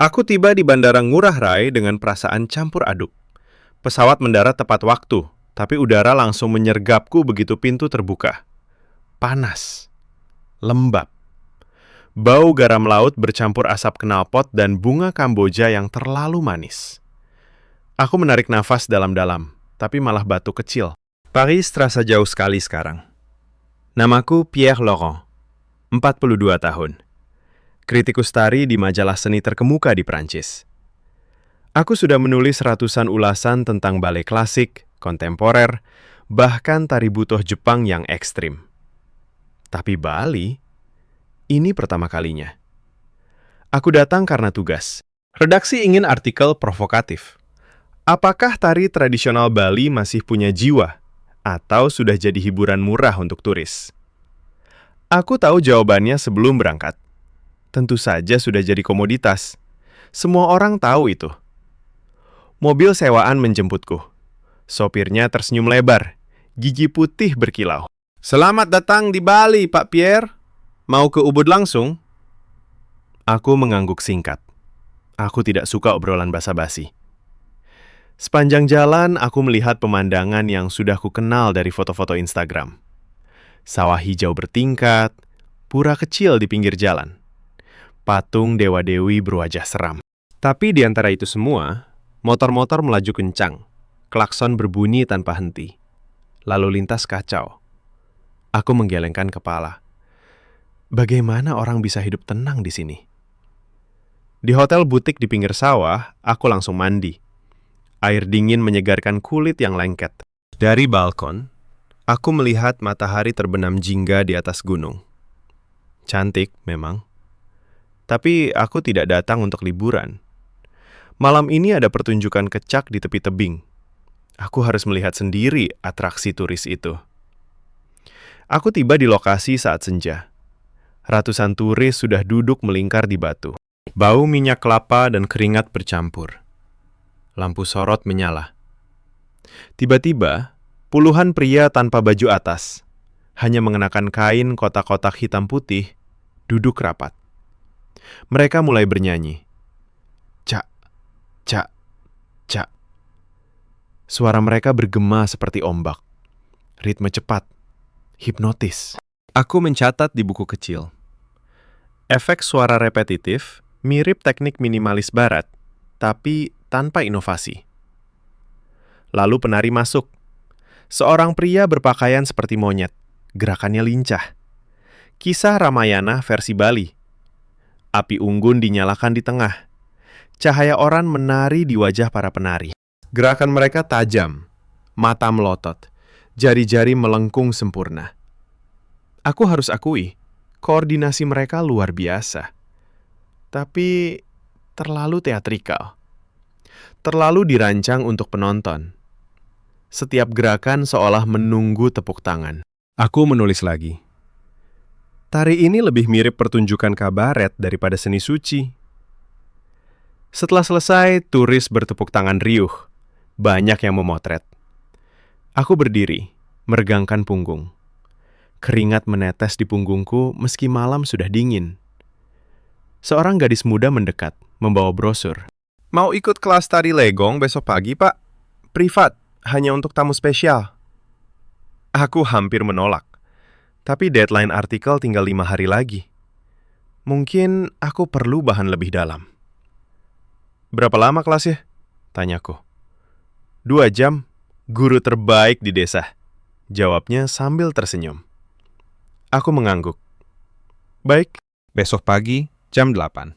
Aku tiba di Bandara Ngurah Rai dengan perasaan campur aduk. Pesawat mendarat tepat waktu, tapi udara langsung menyergapku begitu pintu terbuka. Panas, lembab. Bau garam laut bercampur asap knalpot dan bunga Kamboja yang terlalu manis. Aku menarik nafas dalam-dalam, tapi malah batuk kecil. Paris terasa jauh sekali sekarang. Namaku Pierre Laurent, 42 tahun. Kritikus tari di majalah seni terkemuka di Prancis. Aku sudah menulis ratusan ulasan tentang balet klasik, kontemporer, bahkan tari butoh Jepang yang ekstrim. Tapi Bali, ini pertama kalinya. Aku datang karena tugas. Redaksi ingin artikel provokatif. Apakah tari tradisional Bali masih punya jiwa? Atau sudah jadi hiburan murah untuk turis? Aku tahu jawabannya sebelum berangkat. Tentu saja sudah jadi komoditas. Semua orang tahu itu. Mobil sewaan menjemputku. Sopirnya tersenyum lebar, gigi putih berkilau. Selamat datang di Bali, Pak Pierre. Mau ke Ubud langsung? Aku mengangguk singkat. Aku tidak suka obrolan basa-basi. Sepanjang jalan, aku melihat pemandangan yang sudah ku kenal dari foto-foto Instagram. Sawah hijau bertingkat, pura kecil di pinggir jalan. Patung dewa-dewi berwajah seram. Tapi di antara itu semua, motor-motor melaju kencang, klakson berbunyi tanpa henti. Lalu lintas kacau. Aku menggelengkan kepala. Bagaimana orang bisa hidup tenang di sini? Di hotel butik di pinggir sawah, aku langsung mandi. Air dingin menyegarkan kulit yang lengket. Dari balkon, aku melihat matahari terbenam jingga di atas gunung. Cantik memang. Tapi aku tidak datang untuk liburan. Malam ini ada pertunjukan kecak di tepi tebing. Aku harus melihat sendiri atraksi turis itu. Aku tiba di lokasi saat senja. Ratusan turis sudah duduk melingkar di batu. Bau minyak kelapa dan keringat bercampur. Lampu sorot menyala. Tiba-tiba, puluhan pria tanpa baju atas, hanya mengenakan kain kotak-kotak hitam putih, duduk rapat. Mereka mulai bernyanyi. Cak, cak, cak. Suara mereka bergema seperti ombak. Ritme cepat, hipnotis. Aku mencatat di buku kecil. Efek suara repetitif mirip teknik minimalis barat, tapi tanpa inovasi. Lalu penari masuk. Seorang pria berpakaian seperti monyet, gerakannya lincah. Kisah Ramayana versi Bali. Api unggun dinyalakan di tengah. Cahaya oran menari di wajah para penari. Gerakan mereka tajam, mata melotot, jari-jari melengkung sempurna. Aku harus akui, koordinasi mereka luar biasa. Tapi terlalu teatrikal. Terlalu dirancang untuk penonton. Setiap gerakan seolah menunggu tepuk tangan. Aku menulis lagi. Tari ini lebih mirip pertunjukan kabaret daripada seni suci. Setelah selesai, turis bertepuk tangan riuh. Banyak yang memotret. Aku berdiri, meregangkan punggung. Keringat menetes di punggungku meski malam sudah dingin. Seorang gadis muda mendekat, membawa brosur. Mau ikut kelas tari legong besok pagi, Pak? Privat, hanya untuk tamu spesial. Aku hampir menolak. Tapi deadline artikel tinggal 5 hari lagi. Mungkin aku perlu bahan lebih dalam. Berapa lama kelasnya? Tanyaku. 2 jam, guru terbaik di desa. Jawabnya sambil tersenyum. Aku mengangguk. Baik, besok pagi jam 8.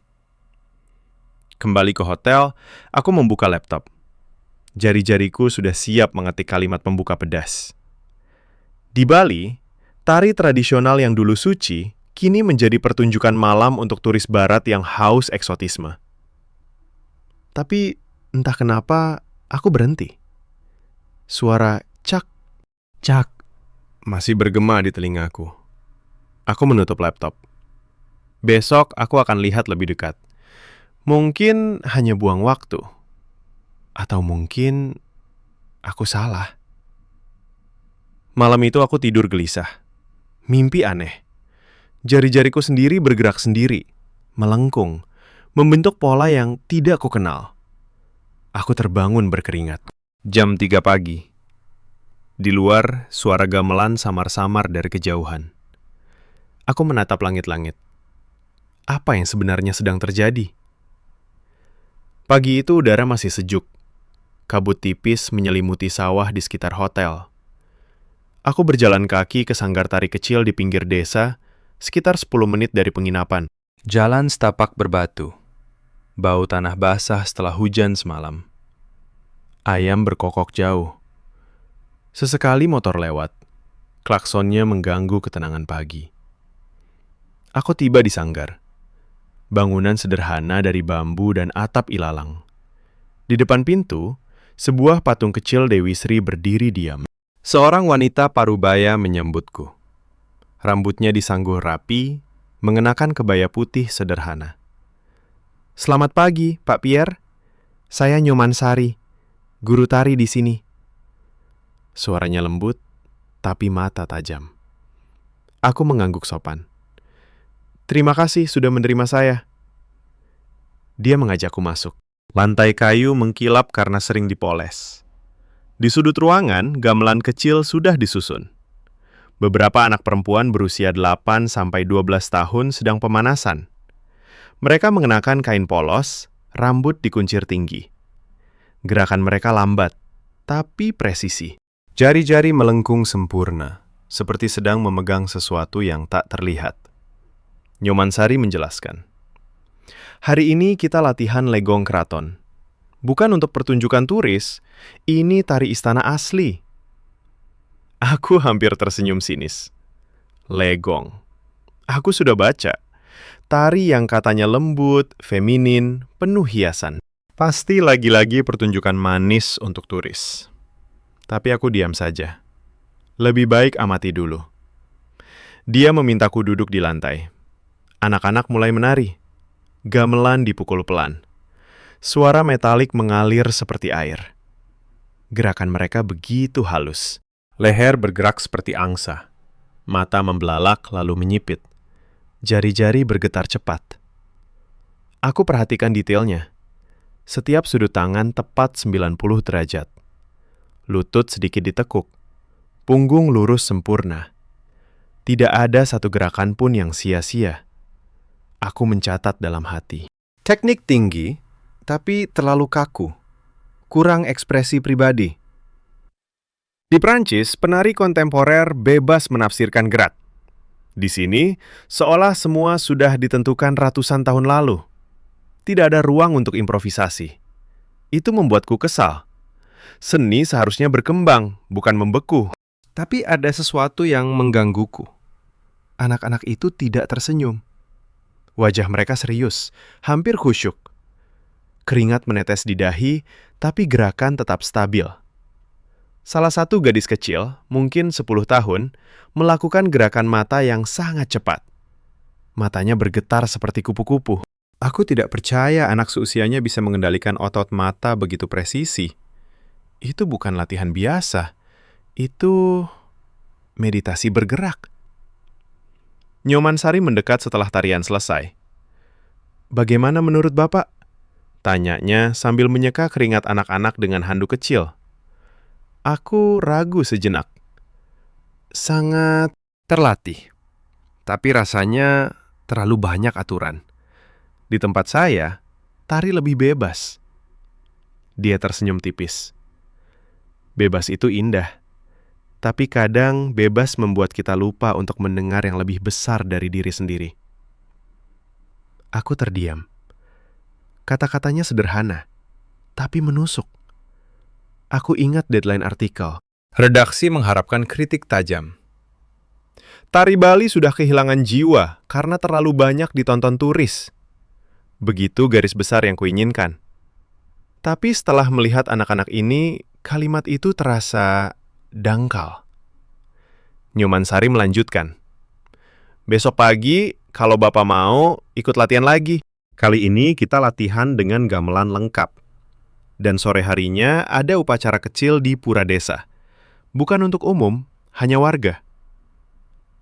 Kembali ke hotel, aku membuka laptop. Jari-jariku sudah siap mengetik kalimat pembuka pedas. Di Bali, tari tradisional yang dulu suci, kini menjadi pertunjukan malam untuk turis barat yang haus eksotisme. Tapi entah kenapa aku berhenti. Suara cak, cak masih bergema di telingaku. Aku menutup laptop. Besok aku akan lihat lebih dekat. Mungkin hanya buang waktu. Atau mungkin aku salah. Malam itu aku tidur gelisah. Mimpi aneh. Jari-jariku sendiri bergerak sendiri, melengkung, membentuk pola yang tidak kukenal. Aku terbangun berkeringat. Jam 3 pagi. Di luar, suara gamelan samar-samar dari kejauhan. Aku menatap langit-langit. Apa yang sebenarnya sedang terjadi? Pagi itu udara masih sejuk. Kabut tipis menyelimuti sawah di sekitar hotel. Aku berjalan kaki ke sanggar tari kecil di pinggir desa, sekitar 10 menit dari penginapan. Jalan setapak berbatu. Bau tanah basah setelah hujan semalam. Ayam berkokok jauh. Sesekali motor lewat. Klaksonnya mengganggu ketenangan pagi. Aku tiba di sanggar. Bangunan sederhana dari bambu dan atap ilalang. Di depan pintu, sebuah patung kecil Dewi Sri berdiri diam. Seorang wanita parubaya menyambutku. Rambutnya disangguh rapi, mengenakan kebaya putih sederhana. "Selamat pagi, Pak Pierre. Saya Nyoman Sari, guru tari di sini." Suaranya lembut, tapi mata tajam. Aku mengangguk sopan. "Terima kasih sudah menerima saya." Dia mengajakku masuk. Lantai kayu mengkilap karena sering dipoles. Di sudut ruangan, gamelan kecil sudah disusun. Beberapa anak perempuan berusia 8-12 tahun sedang pemanasan. Mereka mengenakan kain polos, rambut dikuncir tinggi. Gerakan mereka lambat, tapi presisi. Jari-jari melengkung sempurna, seperti sedang memegang sesuatu yang tak terlihat. Nyoman Sari menjelaskan. "Hari ini kita latihan legong keraton. Bukan untuk pertunjukan turis, ini tari istana asli." Aku hampir tersenyum sinis. Legong. Aku sudah baca. Tari yang katanya lembut, feminin, penuh hiasan. Pasti lagi-lagi pertunjukan manis untuk turis. Tapi aku diam saja. Lebih baik amati dulu. Dia memintaku duduk di lantai. Anak-anak mulai menari. Gamelan dipukul pelan. Suara metalik mengalir seperti air. Gerakan mereka begitu halus. Leher bergerak seperti angsa. Mata membelalak lalu menyipit. Jari-jari bergetar cepat. Aku perhatikan detailnya. Setiap sudut tangan tepat 90 derajat. Lutut sedikit ditekuk. Punggung lurus sempurna. Tidak ada satu gerakan pun yang sia-sia. Aku mencatat dalam hati. Teknik tinggi, tapi terlalu kaku. Kurang ekspresi pribadi. Di Prancis, penari kontemporer bebas menafsirkan gerak. Di sini, seolah semua sudah ditentukan ratusan tahun lalu. Tidak ada ruang untuk improvisasi. Itu membuatku kesal. Seni seharusnya berkembang, bukan membeku. Tapi ada sesuatu yang menggangguku. Anak-anak itu tidak tersenyum. Wajah mereka serius, hampir khusyuk. Keringat menetes di dahi, tapi gerakan tetap stabil. Salah satu gadis kecil, mungkin 10 tahun, melakukan gerakan mata yang sangat cepat. Matanya bergetar seperti kupu-kupu. Aku tidak percaya anak seusianya bisa mengendalikan otot mata begitu presisi. Itu bukan latihan biasa. Itu meditasi bergerak. Nyoman Sari mendekat setelah tarian selesai. "Bagaimana menurut Bapak?" tanyanya sambil menyeka keringat anak-anak dengan handuk kecil. Aku ragu sejenak. Sangat terlatih. Tapi rasanya terlalu banyak aturan. Di tempat saya, tari lebih bebas. Dia tersenyum tipis. Bebas itu indah. Tapi kadang bebas membuat kita lupa untuk mendengar yang lebih besar dari diri sendiri. Aku terdiam. Kata-katanya sederhana, tapi menusuk. Aku ingat deadline artikel. Redaksi mengharapkan kritik tajam. Tari Bali sudah kehilangan jiwa karena terlalu banyak ditonton turis. Begitu garis besar yang kuinginkan. Tapi setelah melihat anak-anak ini, kalimat itu terasa dangkal. Nyoman Sari melanjutkan. "Besok pagi, kalau Bapak mau, ikut latihan lagi. Kali ini kita latihan dengan gamelan lengkap. Dan sore harinya ada upacara kecil di pura desa. Bukan untuk umum, hanya warga."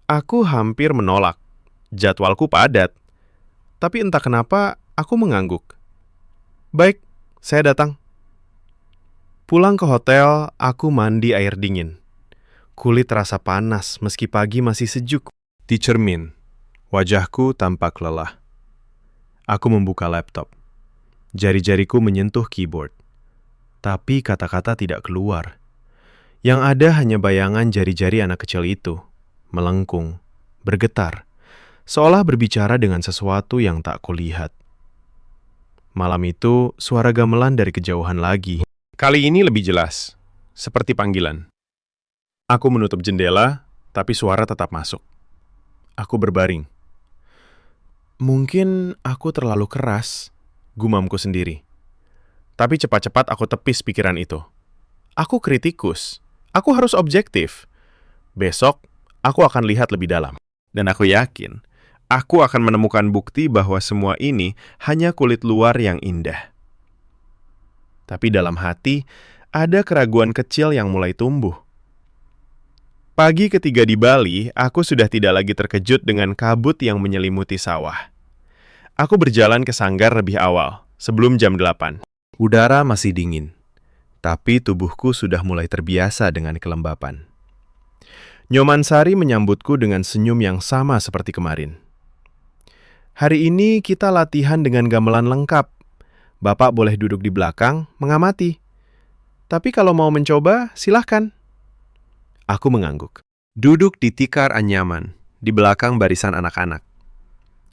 Aku hampir menolak. Jadwalku padat. Tapi entah kenapa, Aku mengangguk. Baik, saya datang. Pulang ke hotel, aku mandi air dingin. Kulit terasa panas meski pagi masih sejuk. Di cermin, wajahku tampak lelah. Aku membuka laptop. Jari-jariku menyentuh keyboard. Tapi kata-kata tidak keluar. Yang ada hanya bayangan jari-jari anak kecil itu, melengkung, bergetar, seolah berbicara dengan sesuatu yang tak kulihat. Malam itu, suara gamelan dari kejauhan lagi. Kali ini lebih jelas, seperti panggilan. Aku menutup jendela, tapi suara tetap masuk. Aku berbaring. Mungkin aku terlalu keras, gumamku sendiri. Tapi cepat-cepat aku tepis pikiran itu. Aku kritikus. Aku harus objektif. Besok, aku akan lihat lebih dalam. Dan aku yakin, aku akan menemukan bukti bahwa semua ini hanya kulit luar yang indah. Tapi dalam hati, ada keraguan kecil yang mulai tumbuh. Pagi ketiga di Bali, aku sudah tidak lagi terkejut dengan kabut yang menyelimuti sawah. Aku berjalan ke sanggar lebih awal, sebelum jam 8. Udara masih dingin, tapi tubuhku sudah mulai terbiasa dengan kelembapan. Nyoman Sari menyambutku dengan senyum yang sama seperti kemarin. Hari ini kita latihan dengan gamelan lengkap. Bapak boleh duduk di belakang, mengamati. Tapi kalau mau mencoba, silahkan. Aku mengangguk. Duduk di tikar anyaman, di belakang barisan anak-anak.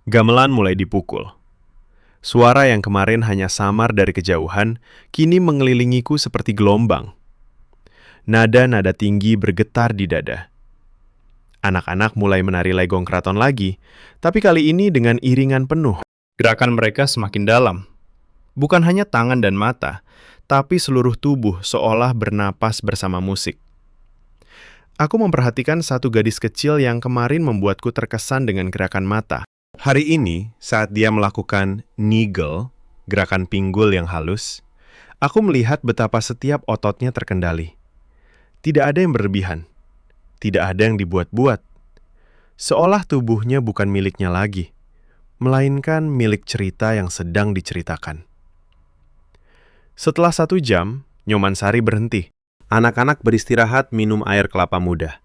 Gamelan mulai dipukul. Suara yang kemarin hanya samar dari kejauhan, kini mengelilingiku seperti gelombang. Nada-nada tinggi bergetar di dada. Anak-anak mulai menari legong keraton lagi, tapi kali ini dengan iringan penuh. Gerakan mereka semakin dalam. Bukan hanya tangan dan mata, tapi seluruh tubuh seolah bernapas bersama musik. Aku memperhatikan satu gadis kecil yang kemarin membuatku terkesan dengan gerakan mata. Hari ini, saat dia melakukan niggle, gerakan pinggul yang halus, aku melihat betapa setiap ototnya terkendali. Tidak ada yang berlebihan. Tidak ada yang dibuat-buat. Seolah tubuhnya bukan miliknya lagi, melainkan milik cerita yang sedang diceritakan. Setelah 1 jam, Nyoman Sari berhenti. Anak-anak beristirahat minum air kelapa muda.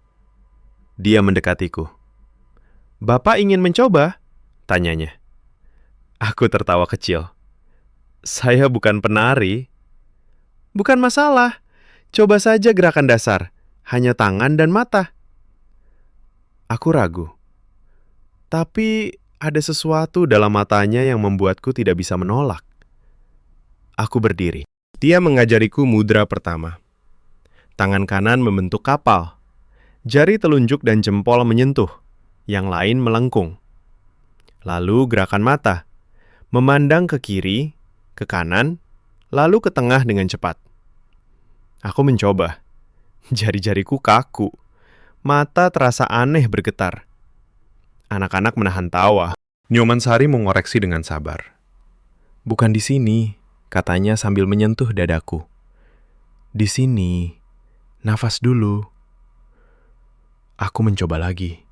Dia mendekatiku. Bapak ingin mencoba? Tanyanya. Aku tertawa kecil. Saya bukan penari. Bukan masalah. Coba saja gerakan dasar. Hanya tangan dan mata. Aku ragu. Tapi ada sesuatu dalam matanya yang membuatku tidak bisa menolak. Aku berdiri. Dia mengajariku mudra pertama. Tangan kanan membentuk kapal. Jari telunjuk dan jempol menyentuh. Yang lain melengkung. Lalu gerakan mata. Memandang ke kiri, ke kanan, lalu ke tengah dengan cepat. Aku mencoba. Jari-jariku kaku. Mata terasa aneh bergetar. Anak-anak menahan tawa. Nyoman Sari mengoreksi dengan sabar. Bukan di sini, katanya sambil menyentuh dadaku. Di sini, nafas dulu. Aku mencoba lagi.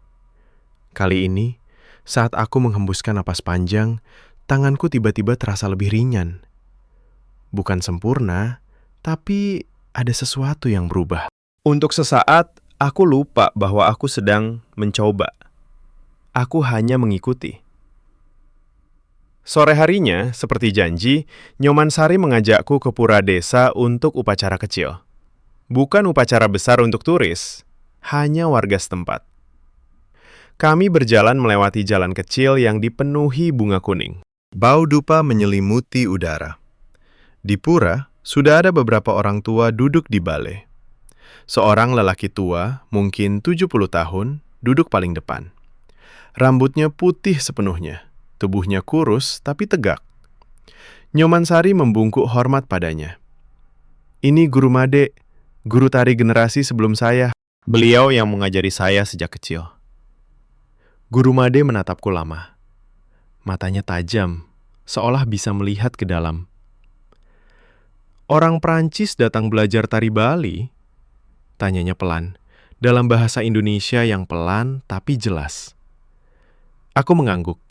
Kali ini, saat aku menghembuskan napas panjang, tanganku tiba-tiba terasa lebih ringan. Bukan sempurna, tapi ada sesuatu yang berubah. Untuk sesaat, aku lupa bahwa aku sedang mencoba. Aku hanya mengikuti. Sore harinya, seperti janji, Nyoman Sari mengajakku ke pura desa untuk upacara kecil. Bukan upacara besar untuk turis, hanya warga setempat. Kami berjalan melewati jalan kecil yang dipenuhi bunga kuning. Bau dupa menyelimuti udara. Di pura, sudah ada beberapa orang tua duduk di balai. Seorang lelaki tua, mungkin 70 tahun, duduk paling depan. Rambutnya putih sepenuhnya. Tubuhnya kurus tapi tegak. Nyoman Sari membungkuk hormat padanya. Ini Guru Made, guru tari generasi sebelum saya. Beliau yang mengajari saya sejak kecil. Guru Made menatapku lama. Matanya tajam, seolah bisa melihat ke dalam. Orang Prancis datang belajar tari Bali? Tanyanya pelan, dalam bahasa Indonesia yang pelan tapi jelas. Aku mengangguk.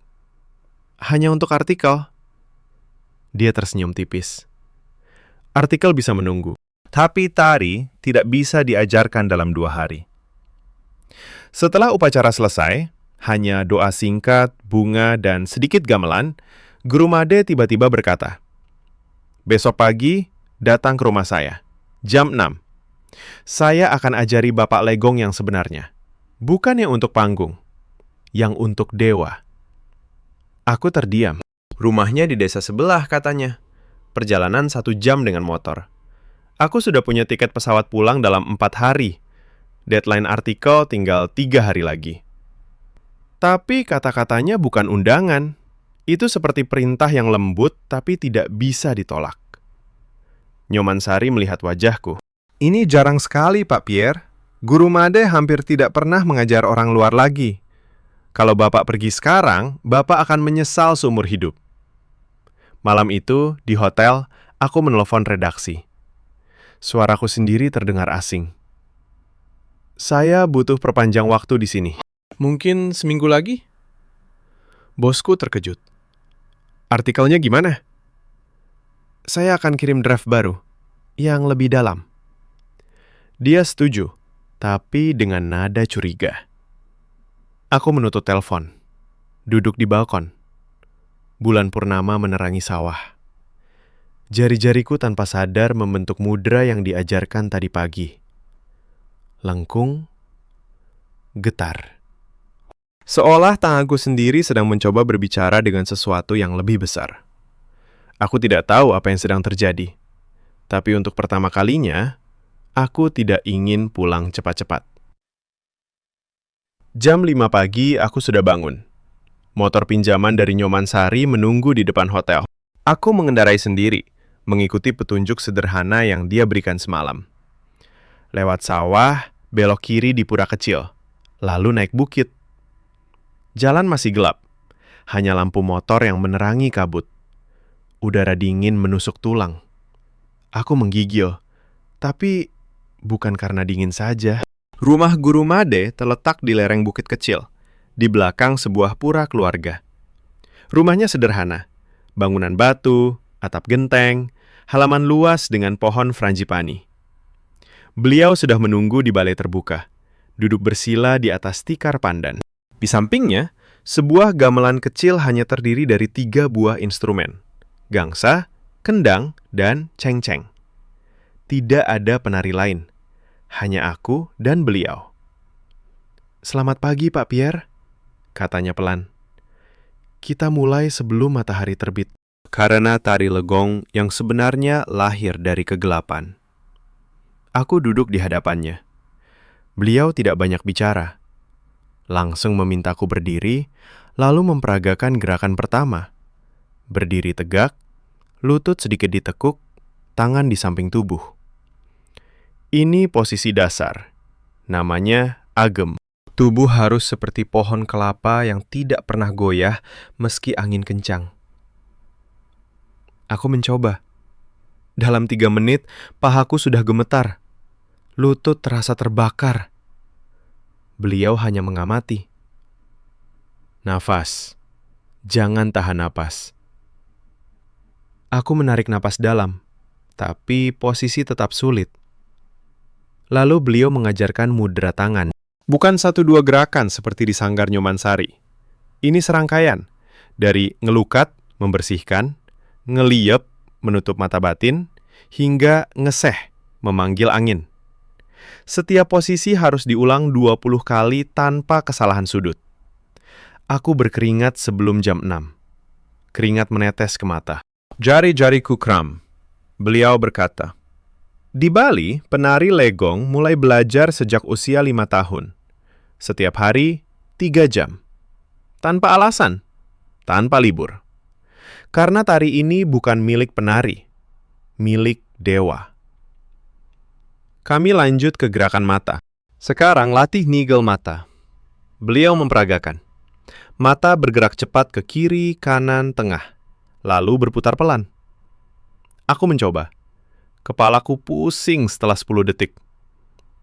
Hanya untuk artikel. Dia tersenyum tipis. Artikel bisa menunggu, tapi tari tidak bisa diajarkan dalam 2 hari. Setelah upacara selesai, hanya doa singkat, bunga, dan sedikit gamelan, Guru Made tiba-tiba berkata, "Besok pagi, datang ke rumah saya, jam 6. Saya akan ajari Bapak Legong yang sebenarnya. Bukan yang untuk panggung, yang untuk dewa." Aku terdiam. Rumahnya di desa sebelah katanya. Perjalanan 1 jam dengan motor. Aku sudah punya tiket pesawat pulang dalam 4 hari. Deadline artikel tinggal 3 hari lagi. Tapi kata-katanya bukan undangan. Itu seperti perintah yang lembut tapi tidak bisa ditolak. Nyoman Sari melihat wajahku. "Ini jarang sekali, Pak Pierre. Guru Made hampir tidak pernah mengajar orang luar lagi. Kalau Bapak pergi sekarang, Bapak akan menyesal seumur hidup." Malam itu, di hotel, aku menelepon redaksi. Suaraku sendiri terdengar asing. "Saya butuh perpanjang waktu di sini. Mungkin seminggu lagi?" Bosku terkejut. "Artikelnya gimana?" "Saya akan kirim draft baru, yang lebih dalam." Dia setuju, tapi dengan nada curiga. Aku menutup telepon, duduk di balkon. Bulan purnama menerangi sawah. Jari-jariku tanpa sadar membentuk mudra yang diajarkan tadi pagi. Lengkung, getar. Seolah tanganku sendiri sedang mencoba berbicara dengan sesuatu yang lebih besar. Aku tidak tahu apa yang sedang terjadi. Tapi untuk pertama kalinya, aku tidak ingin pulang cepat-cepat. Jam 5 pagi aku sudah bangun. Motor pinjaman dari Nyoman Sari menunggu di depan hotel. Aku mengendarai sendiri, mengikuti petunjuk sederhana yang dia berikan semalam. Lewat sawah, belok kiri di pura kecil, lalu naik bukit. Jalan masih gelap, hanya lampu motor yang menerangi kabut. Udara dingin menusuk tulang. Aku menggigil, tapi bukan karena dingin saja. Rumah Guru Made terletak di lereng bukit kecil, di belakang sebuah pura keluarga. Rumahnya sederhana, bangunan batu, atap genteng, halaman luas dengan pohon frangipani. Beliau sudah menunggu di balai terbuka, duduk bersila di atas tikar pandan. Di sampingnya, sebuah gamelan kecil hanya terdiri dari 3 buah instrumen, gangsa, kendang, dan cengceng. Tidak ada penari lain, hanya aku dan beliau. "Selamat pagi, Pak Pierre," katanya pelan. "Kita mulai sebelum matahari terbit." Karena tari legong yang sebenarnya lahir dari kegelapan. Aku duduk di hadapannya. Beliau tidak banyak bicara. Langsung memintaku berdiri, lalu memperagakan gerakan pertama. Berdiri tegak, lutut sedikit ditekuk, tangan di samping tubuh. Ini posisi dasar. Namanya agem. Tubuh harus seperti pohon kelapa yang tidak pernah goyah meski angin kencang. Aku mencoba. Dalam 3 menit, pahaku sudah gemetar. Lutut terasa terbakar. Beliau hanya mengamati. "Nafas. Jangan tahan napas." Aku menarik napas dalam, tapi posisi tetap sulit. Lalu beliau mengajarkan mudra tangan. Bukan 1-2 gerakan seperti di sanggar Nyoman Sari. Ini serangkaian, dari ngelukat, membersihkan, ngeliep, menutup mata batin, hingga ngeseh, memanggil angin. Setiap posisi harus diulang 20 kali tanpa kesalahan sudut. Aku berkeringat sebelum jam 6. Keringat menetes ke mata. "Jari-jariku kram," beliau berkata. Di Bali, penari legong mulai belajar sejak usia 5 tahun. Setiap hari, 3 jam. Tanpa alasan, tanpa libur. Karena tari ini bukan milik penari, milik dewa. Kami lanjut ke gerakan mata. Sekarang latih nigel mata. Beliau memperagakan. Mata bergerak cepat ke kiri, kanan, tengah, lalu berputar pelan. Aku mencoba. Kepalaku pusing setelah 10 detik.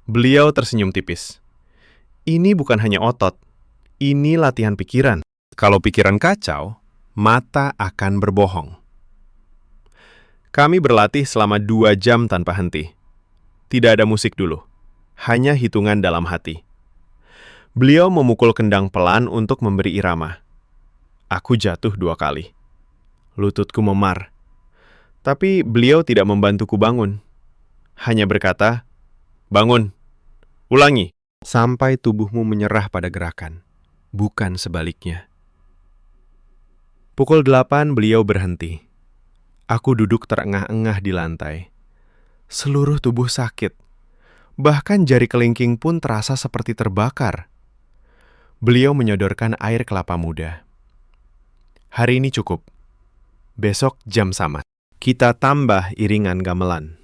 Beliau tersenyum tipis. Ini bukan hanya otot, ini latihan pikiran. Kalau pikiran kacau, mata akan berbohong. Kami berlatih selama 2 jam tanpa henti. Tidak ada musik dulu, hanya hitungan dalam hati. Beliau memukul kendang pelan untuk memberi irama. Aku jatuh 2 kali. Lututku memar. Tapi beliau tidak membantuku bangun. Hanya berkata, "Bangun, ulangi." Sampai tubuhmu menyerah pada gerakan, bukan sebaliknya. Pukul 8 beliau berhenti. Aku duduk terengah-engah di lantai. Seluruh tubuh sakit. Bahkan jari kelingking pun terasa seperti terbakar. Beliau menyodorkan air kelapa muda. Hari ini cukup. Besok jam sama. Kita tambah iringan gamelan.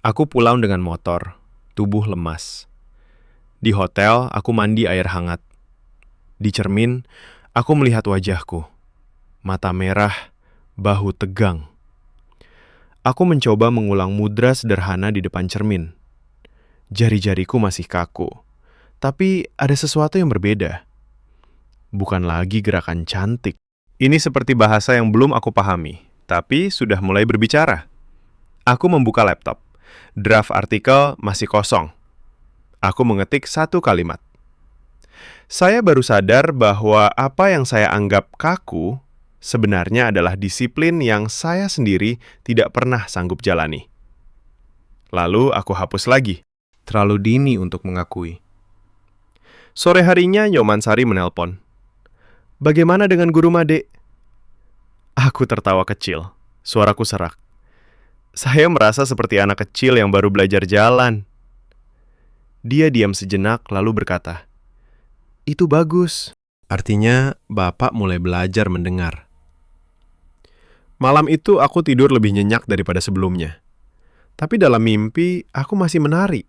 Aku pulang dengan motor, tubuh lemas. Di hotel, aku mandi air hangat. Di cermin, aku melihat wajahku. Mata merah, bahu tegang. Aku mencoba mengulang mudra sederhana di depan cermin. Jari-jariku masih kaku. Tapi ada sesuatu yang berbeda. Bukan lagi gerakan cantik. Ini seperti bahasa yang belum aku pahami, tapi sudah mulai berbicara. Aku membuka laptop. Draft artikel masih kosong. Aku mengetik 1 kalimat. Saya baru sadar bahwa apa yang saya anggap kaku sebenarnya adalah disiplin yang saya sendiri tidak pernah sanggup jalani. Lalu aku hapus lagi. Terlalu dini untuk mengakui. Sore harinya Nyomansari menelpon. "Bagaimana dengan Guru Made?" Aku tertawa kecil. Suaraku serak. Saya merasa seperti anak kecil yang baru belajar jalan. Dia diam sejenak lalu berkata, "Itu bagus. Artinya Bapak mulai belajar mendengar." Malam itu aku tidur lebih nyenyak daripada sebelumnya. Tapi dalam mimpi, aku masih menari.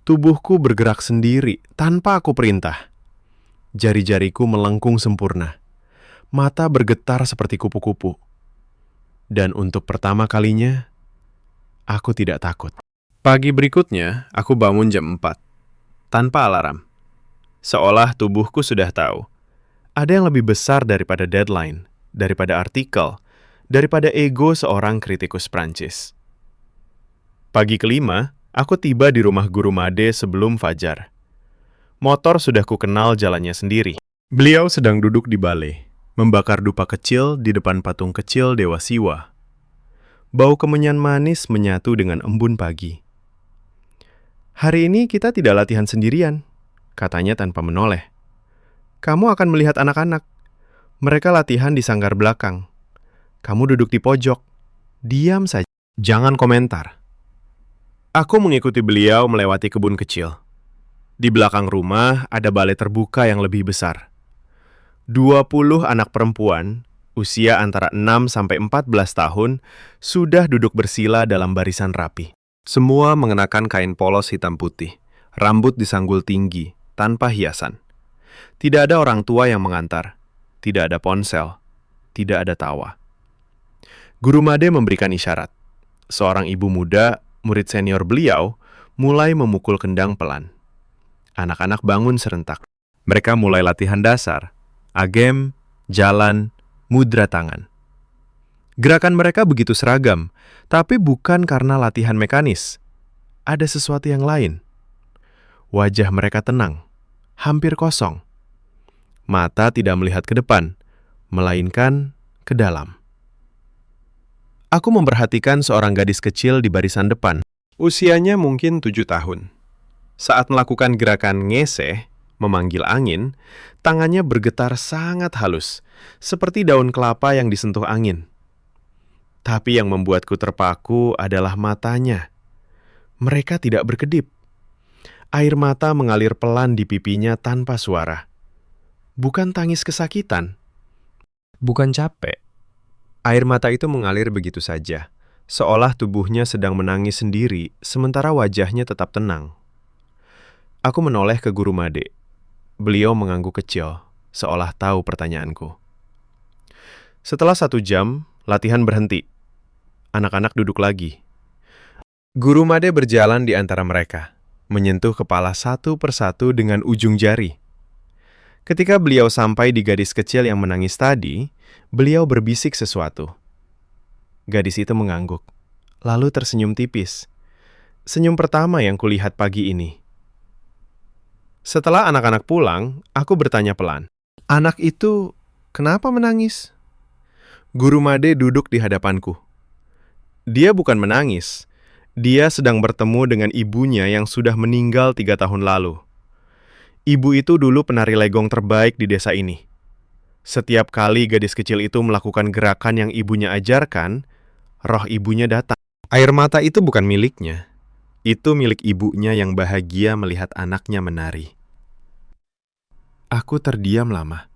Tubuhku bergerak sendiri, tanpa aku perintah. Jari-jariku melengkung sempurna. Mata bergetar seperti kupu-kupu. Dan untuk pertama kalinya, aku tidak takut. Pagi berikutnya, aku bangun jam 4. Tanpa alarm. Seolah tubuhku sudah tahu. Ada yang lebih besar daripada deadline, daripada artikel, daripada ego seorang kritikus Prancis. Pagi kelima, aku tiba di rumah Guru Made sebelum fajar. Motor sudah kukenal jalannya sendiri. Beliau sedang duduk di balai, membakar dupa kecil di depan patung kecil Dewa Siwa. Bau kemenyan manis menyatu dengan embun pagi. "Hari ini kita tidak latihan sendirian," katanya tanpa menoleh. "Kamu akan melihat anak-anak. Mereka latihan di sanggar belakang. Kamu duduk di pojok. Diam saja. Jangan komentar." Aku mengikuti beliau melewati kebun kecil. Di belakang rumah ada balai terbuka yang lebih besar. 20 anak perempuan, usia antara 6 sampai 14 tahun, sudah duduk bersila dalam barisan rapi. Semua mengenakan kain polos hitam putih, rambut disanggul tinggi, tanpa hiasan. Tidak ada orang tua yang mengantar, tidak ada ponsel, tidak ada tawa. Guru Made memberikan isyarat. Seorang ibu muda, murid senior beliau, mulai memukul kendang pelan. Anak-anak bangun serentak. Mereka mulai latihan dasar, agem, jalan, mudra tangan. Gerakan mereka begitu seragam, tapi bukan karena latihan mekanis. Ada sesuatu yang lain. Wajah mereka tenang, hampir kosong. Mata tidak melihat ke depan, melainkan ke dalam. Aku memperhatikan seorang gadis kecil di barisan depan. Usianya mungkin 7 tahun. Saat melakukan gerakan ngeseh, memanggil angin, tangannya bergetar sangat halus, seperti daun kelapa yang disentuh angin. Tapi yang membuatku terpaku adalah matanya. Mereka tidak berkedip. Air mata mengalir pelan di pipinya tanpa suara. Bukan tangis kesakitan. Bukan capek. Air mata itu mengalir begitu saja, seolah tubuhnya sedang menangis sendiri, sementara wajahnya tetap tenang. Aku menoleh ke Guru Made. Beliau mengangguk kecil, seolah tahu pertanyaanku. Setelah 1 jam, latihan berhenti. Anak-anak duduk lagi. Guru Made berjalan di antara mereka, menyentuh kepala satu persatu dengan ujung jari. Ketika beliau sampai di gadis kecil yang menangis tadi, beliau berbisik sesuatu. Gadis itu mengangguk, lalu tersenyum tipis. Senyum pertama yang kulihat pagi ini. Setelah anak-anak pulang, aku bertanya pelan. Anak itu kenapa menangis? Guru Made duduk di hadapanku. Dia bukan menangis. Dia sedang bertemu dengan ibunya yang sudah meninggal 3 tahun lalu. Ibu itu dulu penari legong terbaik di desa ini. Setiap kali gadis kecil itu melakukan gerakan yang ibunya ajarkan, roh ibunya datang. Air mata itu bukan miliknya. Itu milik ibunya yang bahagia melihat anaknya menari. Aku terdiam lama.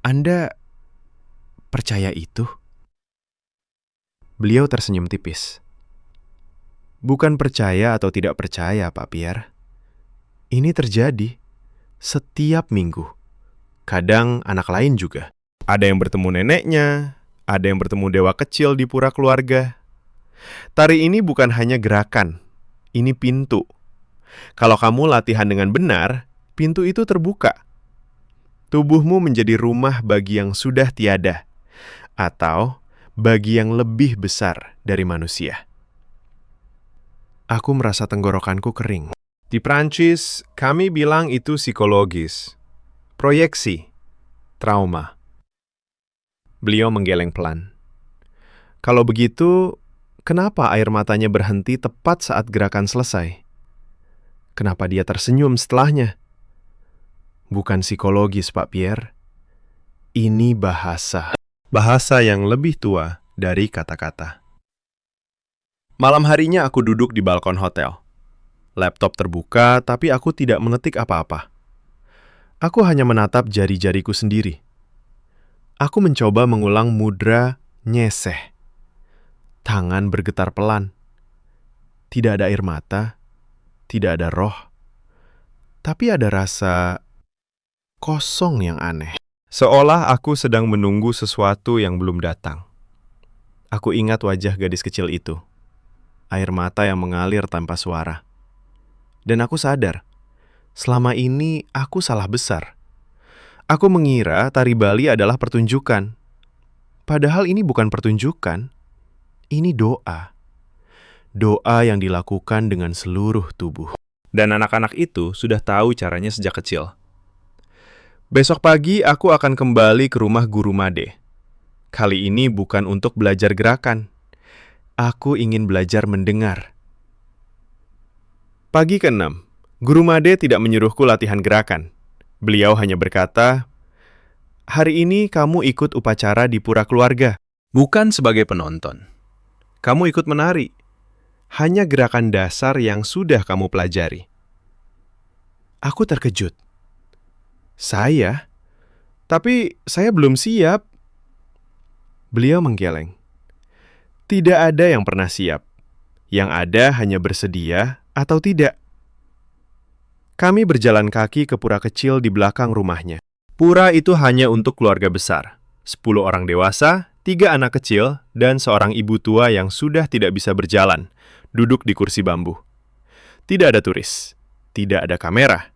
Anda percaya itu? Beliau tersenyum tipis. Bukan percaya atau tidak percaya, Pak Pierre. Ini terjadi setiap minggu. Kadang anak lain juga. Ada yang bertemu neneknya, ada yang bertemu dewa kecil di pura keluarga. Tari ini bukan hanya gerakan, ini pintu. Kalau kamu latihan dengan benar, pintu itu terbuka. Tubuhmu menjadi rumah bagi yang sudah tiada, atau bagi yang lebih besar dari manusia. Aku merasa tenggorokanku kering. Di Prancis, kami bilang itu psikologis. Proyeksi. Trauma. Beliau menggeleng pelan. Kalau begitu, kenapa air matanya berhenti tepat saat gerakan selesai? Kenapa dia tersenyum setelahnya? Bukan psikologis, Pak Pierre. Ini bahasa. Bahasa yang lebih tua dari kata-kata. Malam harinya aku duduk di balkon hotel. Laptop terbuka, tapi aku tidak mengetik apa-apa. Aku hanya menatap jari-jariku sendiri. Aku mencoba mengulang mudra nyeseh. Tangan bergetar pelan. Tidak ada air mata, tidak ada roh. Tapi ada rasa kosong yang aneh. Seolah aku sedang menunggu sesuatu yang belum datang. Aku ingat wajah gadis kecil itu. Air mata yang mengalir tanpa suara. Dan aku sadar, selama ini aku salah besar. Aku mengira tari Bali adalah pertunjukan. Padahal ini bukan pertunjukan. Ini doa. Doa yang dilakukan dengan seluruh tubuh. Dan anak-anak itu sudah tahu caranya sejak kecil. Besok pagi aku akan kembali ke rumah Guru Made. Kali ini bukan untuk belajar gerakan. Aku ingin belajar mendengar. Pagi ke-6, Guru Made tidak menyuruhku latihan gerakan. Beliau hanya berkata, "Hari ini kamu ikut upacara di pura keluarga, bukan sebagai penonton. Kamu ikut menari. Hanya gerakan dasar yang sudah kamu pelajari." Aku terkejut. Saya? Tapi saya belum siap. Beliau menggeleng. Tidak ada yang pernah siap. Yang ada hanya bersedia atau tidak. Kami berjalan kaki ke pura kecil di belakang rumahnya. Pura itu hanya untuk keluarga besar. 10 orang dewasa, 3 anak kecil, dan seorang ibu tua yang sudah tidak bisa berjalan, duduk di kursi bambu. Tidak ada turis, tidak ada kamera,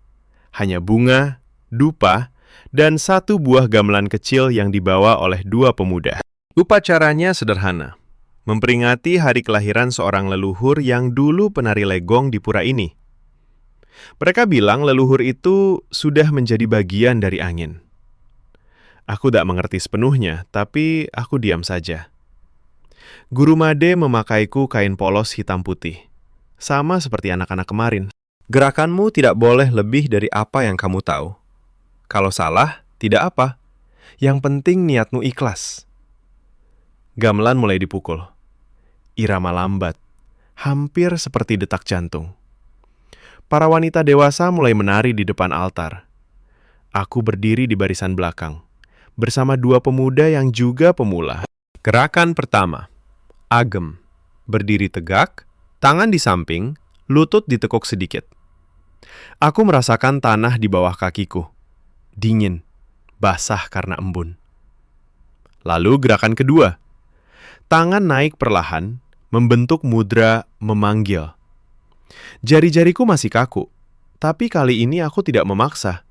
hanya bunga, dupa, dan 1 buah gamelan kecil yang dibawa oleh 2 pemuda. Upacaranya sederhana, memperingati hari kelahiran seorang leluhur yang dulu penari legong di pura ini. Mereka bilang leluhur itu sudah menjadi bagian dari angin. Aku tak mengerti sepenuhnya, tapi aku diam saja. Guru Made memakaiku kain polos hitam putih, sama seperti anak-anak kemarin. Gerakanmu tidak boleh lebih dari apa yang kamu tahu. Kalau salah, tidak apa. Yang penting niatmu ikhlas. Gamelan mulai dipukul. Irama lambat, hampir seperti detak jantung. Para wanita dewasa mulai menari di depan altar. Aku berdiri di barisan belakang, bersama 2 pemuda yang juga pemula. Gerakan pertama, agem, berdiri tegak, tangan di samping, lutut ditekuk sedikit. Aku merasakan tanah di bawah kakiku. Dingin, basah karena embun. Lalu gerakan kedua. Tangan naik perlahan, membentuk mudra memanggil. Jari-jariku masih kaku, tapi kali ini aku tidak memaksa.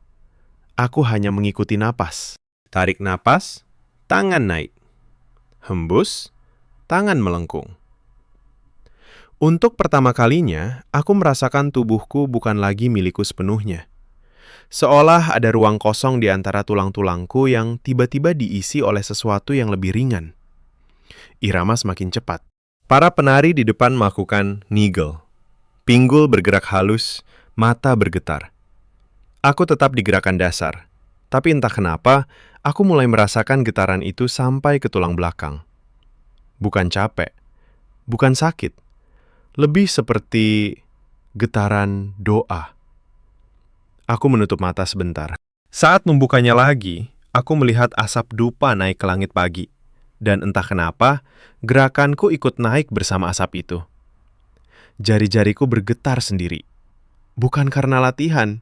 Aku hanya mengikuti napas. Tarik napas, tangan naik. hembus, tangan melengkung. Untuk pertama kalinya, aku merasakan tubuhku bukan lagi milikku sepenuhnya. Seolah ada ruang kosong di antara tulang-tulangku yang tiba-tiba diisi oleh sesuatu yang lebih ringan. Irama semakin cepat. Para penari di depan melakukan niggle. Pinggul bergerak halus, mata bergetar. Aku tetap di gerakan dasar. Tapi entah kenapa, aku mulai merasakan getaran itu sampai ke tulang belakang. Bukan capek, bukan sakit. Lebih seperti getaran doa. Aku menutup mata sebentar. Saat membukanya lagi, aku melihat asap dupa naik ke langit pagi. Dan entah kenapa, gerakanku ikut naik bersama asap itu. Jari-jariku bergetar sendiri. Bukan karena latihan,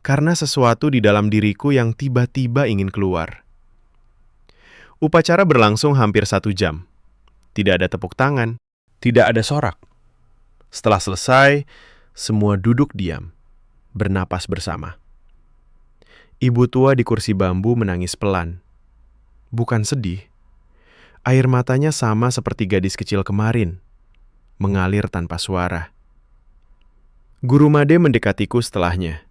karena sesuatu di dalam diriku yang tiba-tiba ingin keluar. Upacara berlangsung hampir 1 jam. Tidak ada tepuk tangan, tidak ada sorak. Setelah selesai, semua duduk diam, bernapas bersama. Ibu tua di kursi bambu menangis pelan. Bukan sedih. Air matanya sama seperti gadis kecil kemarin, mengalir tanpa suara. Guru Made mendekatiku setelahnya.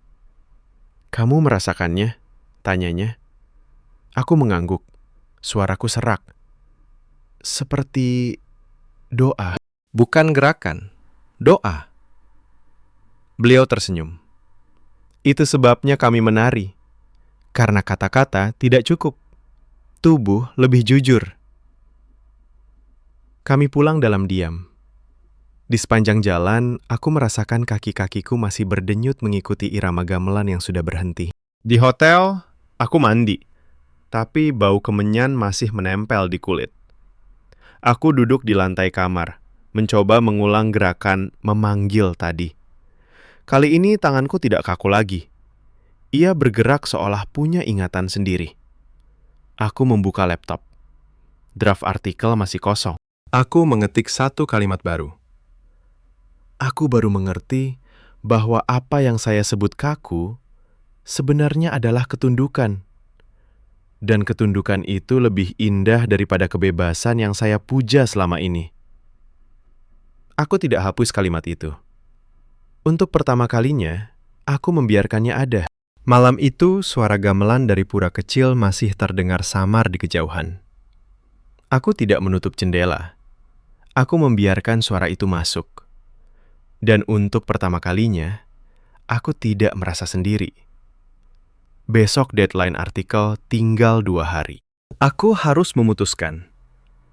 "Kamu merasakannya?" tanyanya. Aku mengangguk. Suaraku serak. Seperti doa. Bukan gerakan, doa. Beliau tersenyum. Itu sebabnya kami menari. Karena kata-kata tidak cukup. Tubuh lebih jujur. Kami pulang dalam diam. Di sepanjang jalan, aku merasakan kaki-kakiku masih berdenyut mengikuti irama gamelan yang sudah berhenti. Di hotel, aku mandi. Tapi bau kemenyan masih menempel di kulit. Aku duduk di lantai kamar, mencoba mengulang gerakan memanggil tadi. Kali ini tanganku tidak kaku lagi. Ia bergerak seolah punya ingatan sendiri. Aku membuka laptop. Draft artikel masih kosong. Aku mengetik 1 kalimat baru. Aku baru mengerti bahwa apa yang saya sebut kaku sebenarnya adalah ketundukan. Dan ketundukan itu lebih indah daripada kebebasan yang saya puja selama ini. Aku tidak hapus kalimat itu. Untuk pertama kalinya, aku membiarkannya ada. Malam itu, suara gamelan dari pura kecil masih terdengar samar di kejauhan. Aku tidak menutup jendela. Aku membiarkan suara itu masuk. Dan untuk pertama kalinya, aku tidak merasa sendiri. Besok deadline artikel tinggal 2 hari. Aku harus memutuskan.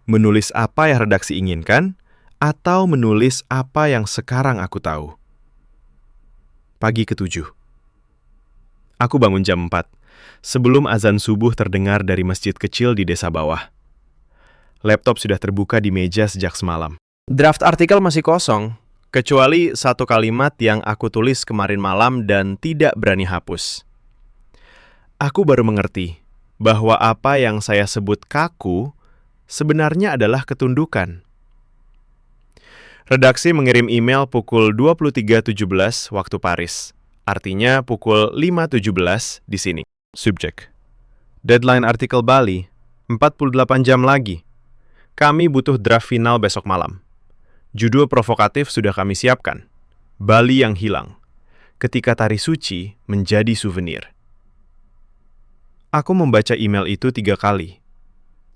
Menulis apa yang redaksi inginkan, atau menulis apa yang sekarang aku tahu. Pagi ke-7. Aku bangun jam 4, sebelum azan subuh terdengar dari masjid kecil di desa bawah. Laptop sudah terbuka di meja sejak semalam. Draft artikel masih kosong, kecuali 1 kalimat yang aku tulis kemarin malam dan tidak berani hapus. Aku baru mengerti bahwa apa yang saya sebut kaku sebenarnya adalah ketundukan. Redaksi mengirim email pukul 23.17 waktu Paris. Artinya pukul 5.17 di sini. Subjek. Deadline artikel Bali, 48 jam lagi. Kami butuh draft final besok malam. Judul provokatif sudah kami siapkan. Bali yang hilang. Ketika tari suci menjadi souvenir. Aku membaca email itu 3 kali.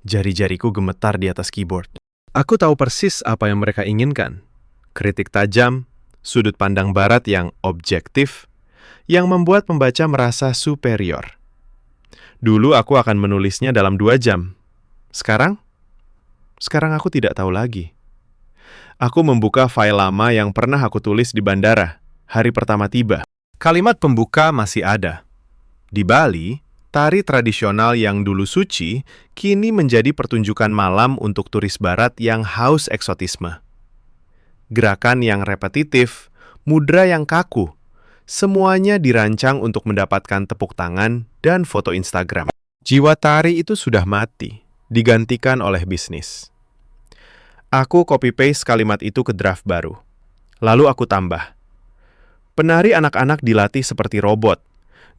Jari-jariku gemetar di atas keyboard. Aku tahu persis apa yang mereka inginkan. Kritik tajam, sudut pandang barat yang objektif, yang membuat pembaca merasa superior. Dulu aku akan menulisnya dalam 2 jam. Sekarang aku tidak tahu lagi. Aku membuka file lama yang pernah aku tulis di bandara, hari pertama tiba. Kalimat pembuka masih ada. Di Bali, tari tradisional yang dulu suci, kini menjadi pertunjukan malam untuk turis barat yang haus eksotisme. Gerakan yang repetitif, mudra yang kaku, semuanya dirancang untuk mendapatkan tepuk tangan dan foto Instagram. Jiwa tari itu sudah mati, digantikan oleh bisnis. Aku copy-paste kalimat itu ke draft baru. Lalu aku tambah. Penari anak-anak dilatih seperti robot.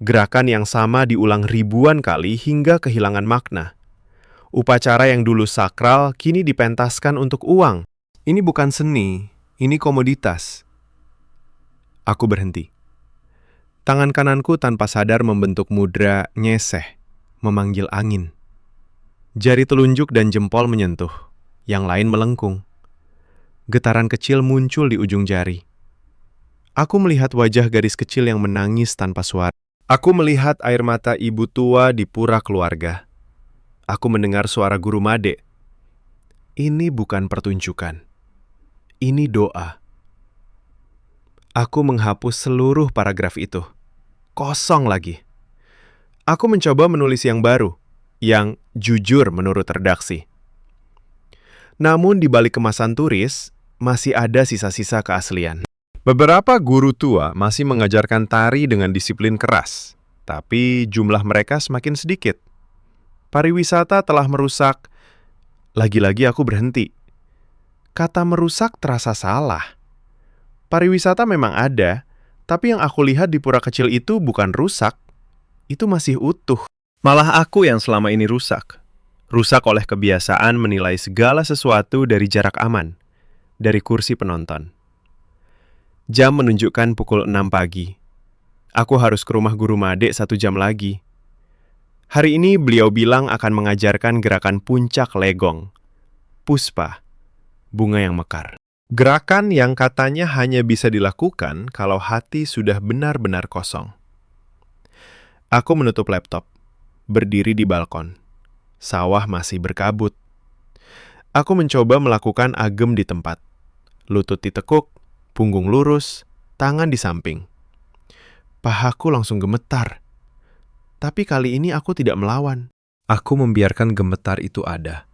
Gerakan yang sama diulang ribuan kali hingga kehilangan makna. Upacara yang dulu sakral kini dipentaskan untuk uang. Ini bukan seni, ini komoditas. Aku berhenti. Tangan kananku tanpa sadar membentuk mudra nyeseh, memanggil angin. Jari telunjuk dan jempol menyentuh, yang lain melengkung. Getaran kecil muncul di ujung jari. Aku melihat wajah gadis kecil yang menangis tanpa suara. Aku melihat air mata ibu tua di pura keluarga. Aku mendengar suara guru Made. Ini bukan pertunjukan. Ini doa. Aku menghapus seluruh paragraf itu. Kosong lagi. Aku mencoba menulis yang baru, yang jujur menurut redaksi. Namun di balik kemasan turis, masih ada sisa-sisa keaslian. Beberapa guru tua masih mengajarkan tari dengan disiplin keras, tapi jumlah mereka semakin sedikit. Pariwisata telah merusak. Lagi-lagi aku berhenti. Kata merusak terasa salah. Pariwisata memang ada, tapi yang aku lihat di pura kecil itu bukan rusak. Itu masih utuh. Malah aku yang selama ini rusak. Rusak oleh kebiasaan menilai segala sesuatu dari jarak aman, dari kursi penonton. Jam menunjukkan pukul 6 pagi. Aku harus ke rumah guru Made 1 jam lagi. Hari ini beliau bilang akan mengajarkan gerakan puncak legong. Puspa, bunga yang mekar. Gerakan yang katanya hanya bisa dilakukan kalau hati sudah benar-benar kosong. Aku menutup laptop, berdiri di balkon. Sawah masih berkabut. Aku mencoba melakukan agem di tempat. Lutut ditekuk, punggung lurus, tangan di samping. Pahaku langsung gemetar. Tapi kali ini aku tidak melawan. Aku membiarkan gemetar itu ada.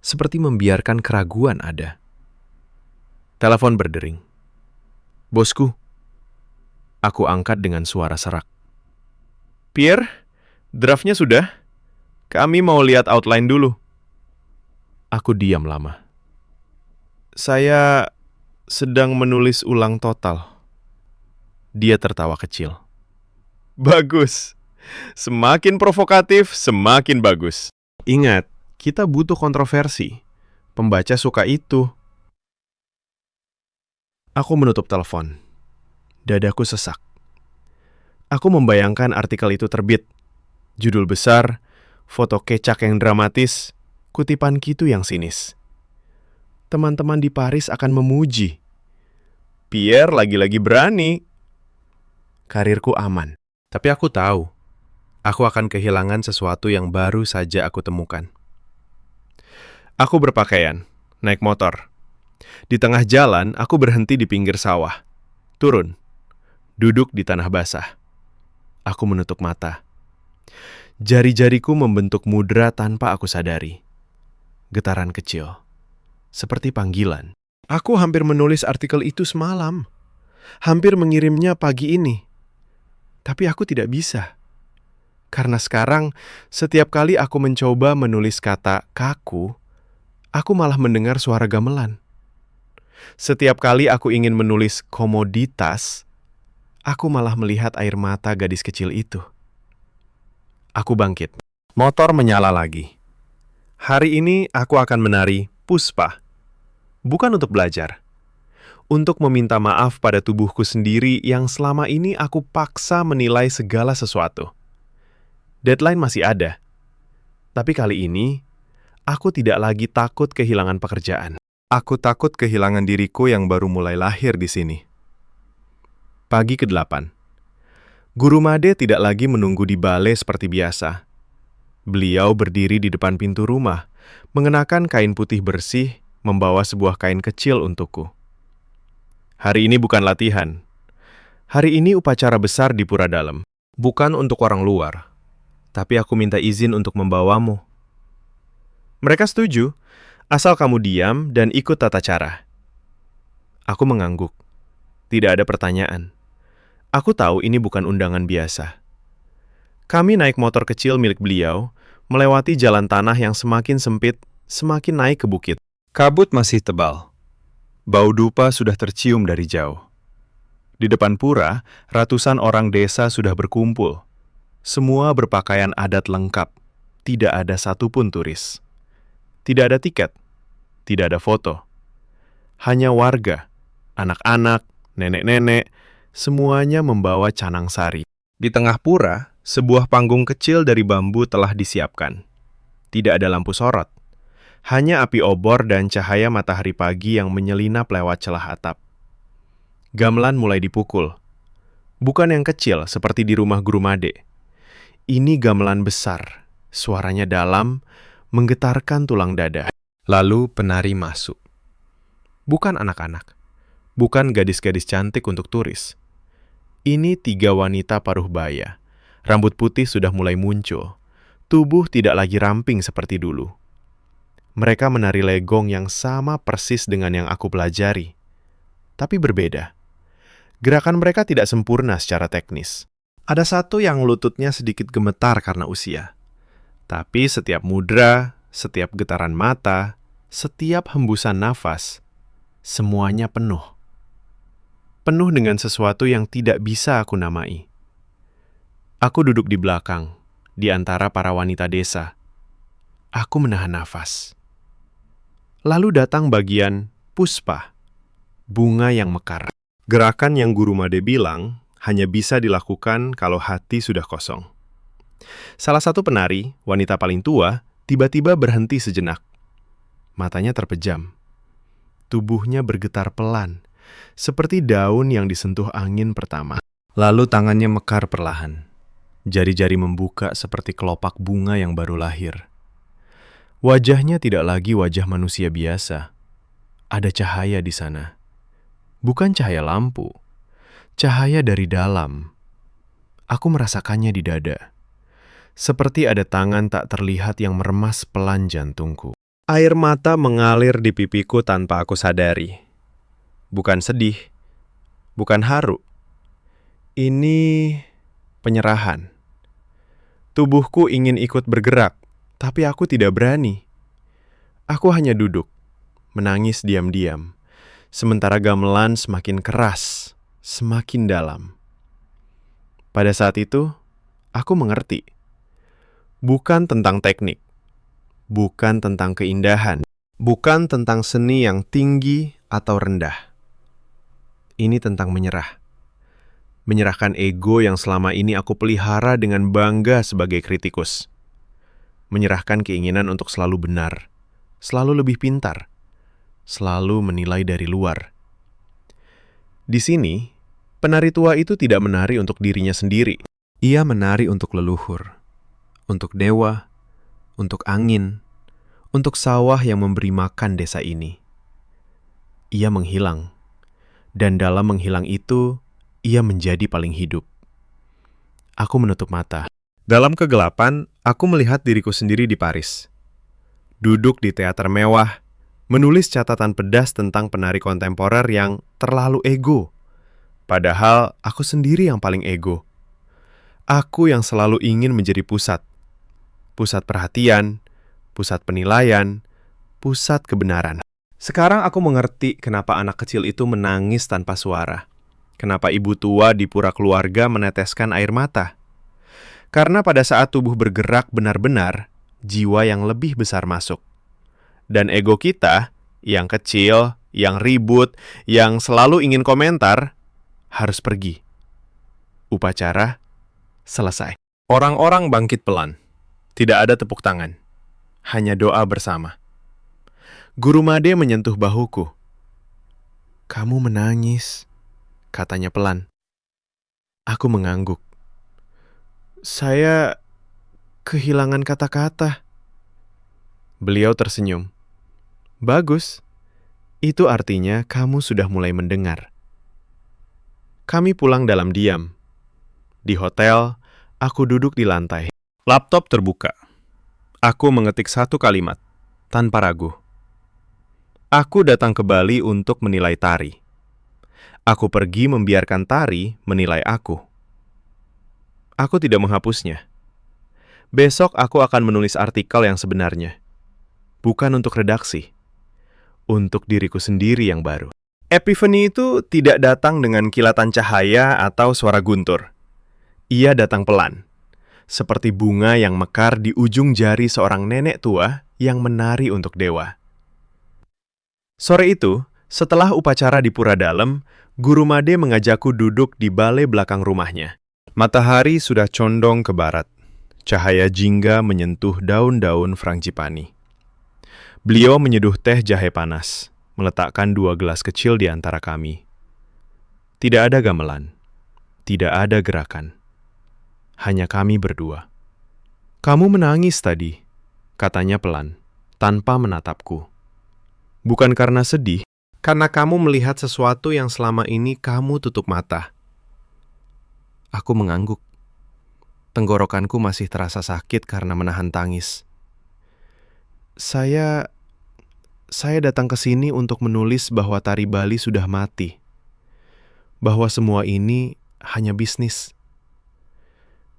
Seperti membiarkan keraguan ada. Telepon berdering. Bosku. Aku angkat dengan suara serak. Pierre, draftnya sudah? Kami mau lihat outline dulu. Aku diam lama. Saya sedang menulis ulang total. Dia tertawa kecil. Bagus. Semakin provokatif, semakin bagus. Ingat, kita butuh kontroversi. Pembaca suka itu. Aku menutup telepon. Dadaku sesak. Aku membayangkan artikel itu terbit. Judul besar, foto kecak yang dramatis, kutipan Kitu yang sinis. Teman-teman di Paris akan memuji. Pierre lagi-lagi berani. Karirku aman. Tapi aku tahu, aku akan kehilangan sesuatu yang baru saja aku temukan. Aku berpakaian, naik motor. Di tengah jalan, aku berhenti di pinggir sawah. Turun, duduk di tanah basah. Aku menutup mata. Jari-jariku membentuk mudra tanpa aku sadari. Getaran kecil, seperti panggilan. Aku hampir menulis artikel itu semalam. Hampir mengirimnya pagi ini. Tapi aku tidak bisa. Karena sekarang, setiap kali aku mencoba menulis kata kaku, aku malah mendengar suara gamelan. Setiap kali aku ingin menulis komoditas, aku malah melihat air mata gadis kecil itu. Aku bangkit. Motor menyala lagi. Hari ini aku akan menari Puspa. Bukan untuk belajar. Untuk meminta maaf pada tubuhku sendiri yang selama ini aku paksa menilai segala sesuatu. Deadline masih ada. Tapi kali ini, aku tidak lagi takut kehilangan pekerjaan. Aku takut kehilangan diriku yang baru mulai lahir di sini. Pagi ke-8. Guru Made tidak lagi menunggu di balai seperti biasa. Beliau berdiri di depan pintu rumah, mengenakan kain putih bersih, membawa sebuah kain kecil untukku. Hari ini bukan latihan. Hari ini upacara besar di pura dalam. Bukan untuk orang luar. Tapi aku minta izin untuk membawamu. Mereka setuju, asal kamu diam dan ikut tata cara. Aku mengangguk. Tidak ada pertanyaan. Aku tahu ini bukan undangan biasa. Kami naik motor kecil milik beliau, melewati jalan tanah yang semakin sempit, semakin naik ke bukit. Kabut masih tebal. Bau dupa sudah tercium dari jauh. Di depan pura, ratusan orang desa sudah berkumpul. Semua berpakaian adat lengkap. Tidak ada satupun turis. Tidak ada tiket. Tidak ada foto. Hanya warga, anak-anak, nenek-nenek, semuanya membawa canang sari. Di tengah pura, sebuah panggung kecil dari bambu telah disiapkan. Tidak ada lampu sorot. Hanya api obor dan cahaya matahari pagi yang menyelinap lewat celah atap. Gamelan mulai dipukul. Bukan yang kecil seperti di rumah Guru Made. Ini gamelan besar. Suaranya dalam, menggetarkan tulang dada. Lalu penari masuk. Bukan anak-anak. Bukan gadis-gadis cantik untuk turis. Ini 3 wanita paruh baya. Rambut putih sudah mulai muncul. Tubuh tidak lagi ramping seperti dulu. Mereka menari legong yang sama persis dengan yang aku pelajari. Tapi berbeda. Gerakan mereka tidak sempurna secara teknis. Ada satu yang lututnya sedikit gemetar karena usia. Tapi setiap mudra, setiap getaran mata, setiap hembusan nafas, semuanya penuh. Penuh dengan sesuatu yang tidak bisa aku namai. Aku duduk di belakang, di antara para wanita desa. Aku menahan nafas. Lalu datang bagian puspa, bunga yang mekar. Gerakan yang Guru Made bilang hanya bisa dilakukan kalau hati sudah kosong. Salah satu penari, wanita paling tua, tiba-tiba berhenti sejenak. Matanya terpejam. Tubuhnya bergetar pelan, seperti daun yang disentuh angin pertama. Lalu tangannya mekar perlahan. Jari-jari membuka seperti kelopak bunga yang baru lahir. Wajahnya tidak lagi wajah manusia biasa. Ada cahaya di sana. Bukan cahaya lampu. Cahaya dari dalam. Aku merasakannya di dada. Seperti ada tangan tak terlihat yang meremas pelan jantungku. Air mata mengalir di pipiku tanpa aku sadari. Bukan sedih. Bukan haru. Ini penyerahan. Tubuhku ingin ikut bergerak. Tapi aku tidak berani. Aku hanya duduk, menangis diam-diam. Sementara gamelan semakin keras, semakin dalam. Pada saat itu, aku mengerti. Bukan tentang teknik. Bukan tentang keindahan. Bukan tentang seni yang tinggi atau rendah. Ini tentang menyerah. Menyerahkan ego yang selama ini aku pelihara dengan bangga sebagai kritikus. Menyerahkan keinginan untuk selalu benar, selalu lebih pintar, selalu menilai dari luar. Di sini, penari tua itu tidak menari untuk dirinya sendiri. Ia menari untuk leluhur, untuk dewa, untuk angin, untuk sawah yang memberi makan desa ini. Ia menghilang, dan dalam menghilang itu, ia menjadi paling hidup. Aku menutup mata. Dalam kegelapan, aku melihat diriku sendiri di Paris. Duduk di teater mewah, menulis catatan pedas tentang penari kontemporer yang terlalu ego. Padahal aku sendiri yang paling ego. Aku yang selalu ingin menjadi pusat. Pusat perhatian, pusat penilaian, pusat kebenaran. Sekarang aku mengerti kenapa anak kecil itu menangis tanpa suara. Kenapa ibu tua di pura keluarga meneteskan air mata. Karena pada saat tubuh bergerak benar-benar, jiwa yang lebih besar masuk. Dan ego kita, yang kecil, yang ribut, yang selalu ingin komentar, harus pergi. Upacara selesai. Orang-orang bangkit pelan. Tidak ada tepuk tangan. Hanya doa bersama. Guru Made menyentuh bahuku. "Kamu menangis," katanya pelan. Aku mengangguk. "Saya kehilangan kata-kata." Beliau tersenyum. "Bagus. Itu artinya kamu sudah mulai mendengar." Kami pulang dalam diam. Di hotel, aku duduk di lantai. Laptop terbuka. Aku mengetik satu kalimat, tanpa ragu. Aku datang ke Bali untuk menilai tari. Aku pergi membiarkan tari menilai aku. Aku tidak menghapusnya. Besok aku akan menulis artikel yang sebenarnya. Bukan untuk redaksi. Untuk diriku sendiri yang baru. Epiphany itu tidak datang dengan kilatan cahaya atau suara guntur. Ia datang pelan. seperti bunga yang mekar di ujung jari seorang nenek tua yang menari untuk dewa. Sore itu, setelah upacara di pura dalam, Guru Made mengajakku duduk di balai belakang rumahnya. Matahari sudah condong ke barat. Cahaya jingga menyentuh daun-daun frangipani. Beliau menyeduh teh jahe panas, meletakkan 2 gelas kecil di antara kami. Tidak ada gamelan, tidak ada gerakan. Hanya kami berdua. "Kamu menangis tadi," katanya pelan, tanpa menatapku. "Bukan karena sedih, karena kamu melihat sesuatu yang selama ini kamu tutup mata." Aku mengangguk. Tenggorokanku masih terasa sakit karena menahan tangis. Saya datang ke sini untuk menulis bahwa tari Bali sudah mati. Bahwa semua ini hanya bisnis.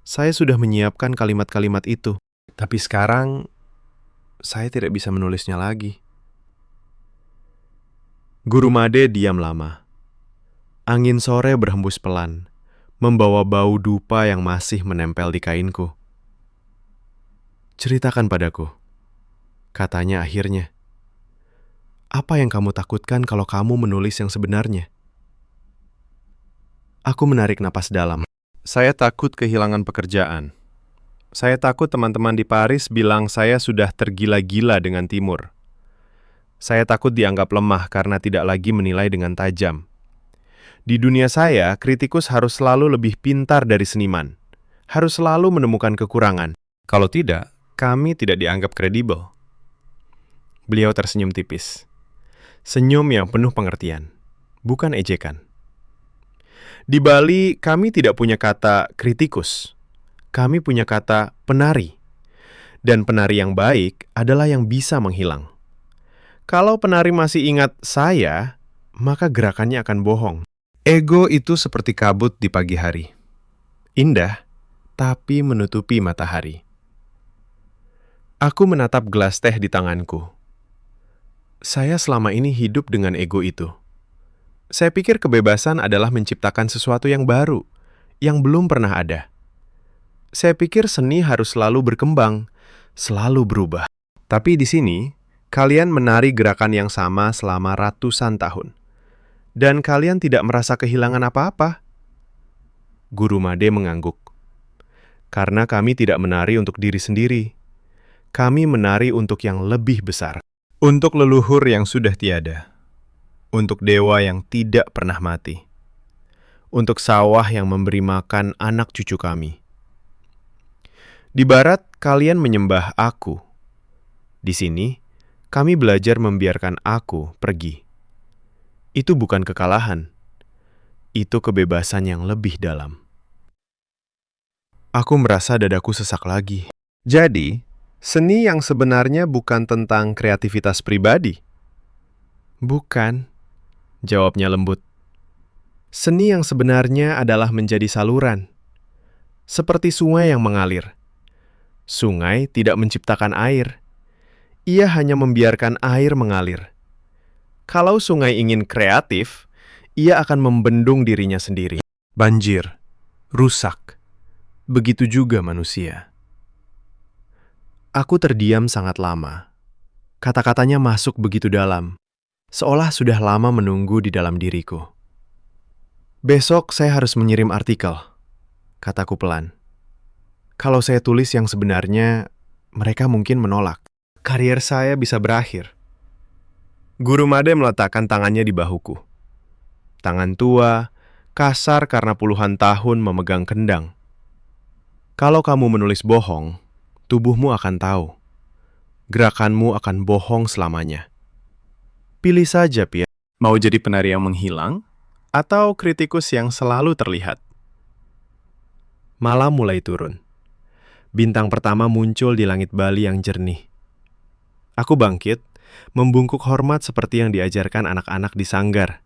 Saya sudah menyiapkan kalimat-kalimat itu, tapi sekarang saya tidak bisa menulisnya lagi. Guru Made diam lama. Angin sore berhembus pelan, membawa bau dupa yang masih menempel di kainku. "Ceritakan padaku," katanya akhirnya. "Apa yang kamu takutkan kalau kamu menulis yang sebenarnya?" Aku menarik napas dalam. Saya takut kehilangan pekerjaan. Saya takut teman-teman di Paris bilang saya sudah tergila-gila dengan Timur. Saya takut dianggap lemah karena tidak lagi menilai dengan tajam. Di dunia saya, kritikus harus selalu lebih pintar dari seniman. Harus selalu menemukan kekurangan. Kalau tidak, kami tidak dianggap kredibel. Beliau tersenyum tipis. Senyum yang penuh pengertian, bukan ejekan. Di Bali, kami tidak punya kata kritikus. Kami punya kata penari. Dan penari yang baik adalah yang bisa menghilang. Kalau penari masih ingat saya, maka gerakannya akan bohong. Ego itu seperti kabut di pagi hari. Indah, tapi menutupi matahari. Aku menatap gelas teh di tanganku. Saya selama ini hidup dengan ego itu. Saya pikir kebebasan adalah menciptakan sesuatu yang baru, yang belum pernah ada. Saya pikir seni harus selalu berkembang, selalu berubah. Tapi di sini, kalian menari gerakan yang sama selama ratusan tahun. Dan kalian tidak merasa kehilangan apa-apa. Guru Made mengangguk. Karena kami tidak menari untuk diri sendiri. Kami menari untuk yang lebih besar. Untuk leluhur yang sudah tiada. Untuk dewa yang tidak pernah mati. Untuk sawah yang memberi makan anak cucu kami. Di barat, kalian menyembah aku. Di sini, kami belajar membiarkan aku pergi. Itu bukan kekalahan. Itu kebebasan yang lebih dalam. Aku merasa dadaku sesak lagi. Jadi, seni yang sebenarnya bukan tentang kreativitas pribadi. Bukan, jawabnya lembut. Seni yang sebenarnya adalah menjadi saluran. Seperti sungai yang mengalir. Sungai tidak menciptakan air. Ia hanya membiarkan air mengalir. Kalau sungai ingin kreatif, ia akan membendung dirinya sendiri. Banjir, rusak. Begitu juga manusia. Aku terdiam sangat lama. Kata-katanya masuk begitu dalam, seolah sudah lama menunggu di dalam diriku. Besok saya harus mengirim artikel, kataku pelan. Kalau saya tulis yang sebenarnya, mereka mungkin menolak. Karier saya bisa berakhir. Guru Made meletakkan tangannya di bahuku. Tangan tua, kasar karena puluhan tahun memegang kendang. Kalau kamu menulis bohong, tubuhmu akan tahu. Gerakanmu akan bohong selamanya. Pilih saja, Pia. Mau jadi penari yang menghilang, atau kritikus yang selalu terlihat? Malam mulai turun. Bintang pertama muncul di langit Bali yang jernih. Aku bangkit, membungkuk hormat seperti yang diajarkan anak-anak di sanggar.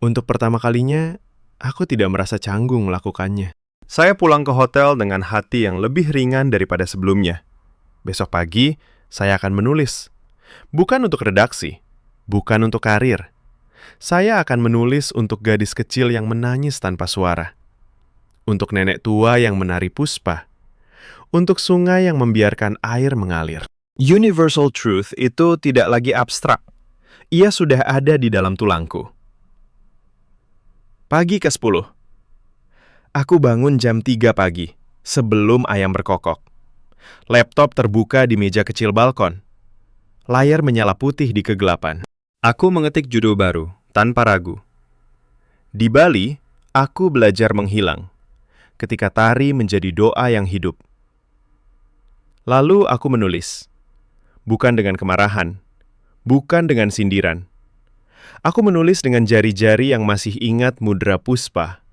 Untuk pertama kalinya, aku tidak merasa canggung melakukannya. Saya pulang ke hotel dengan hati yang lebih ringan daripada sebelumnya. Besok pagi, saya akan menulis. Bukan untuk redaksi, bukan untuk karir. Saya akan menulis untuk gadis kecil yang menangis tanpa suara. Untuk nenek tua yang menari puspa. untuk sungai yang membiarkan air mengalir. Universal truth itu tidak lagi abstrak. Ia sudah ada di dalam tulangku. Pagi ke-10. Aku bangun jam 3 pagi, sebelum ayam berkokok. Laptop terbuka di meja kecil balkon. Layar menyala putih di kegelapan. Aku mengetik judul baru, tanpa ragu. Di Bali, aku belajar menghilang, ketika tari menjadi doa yang hidup. Lalu aku menulis, bukan dengan kemarahan, bukan dengan sindiran. Aku menulis dengan jari-jari yang masih ingat mudra puspa.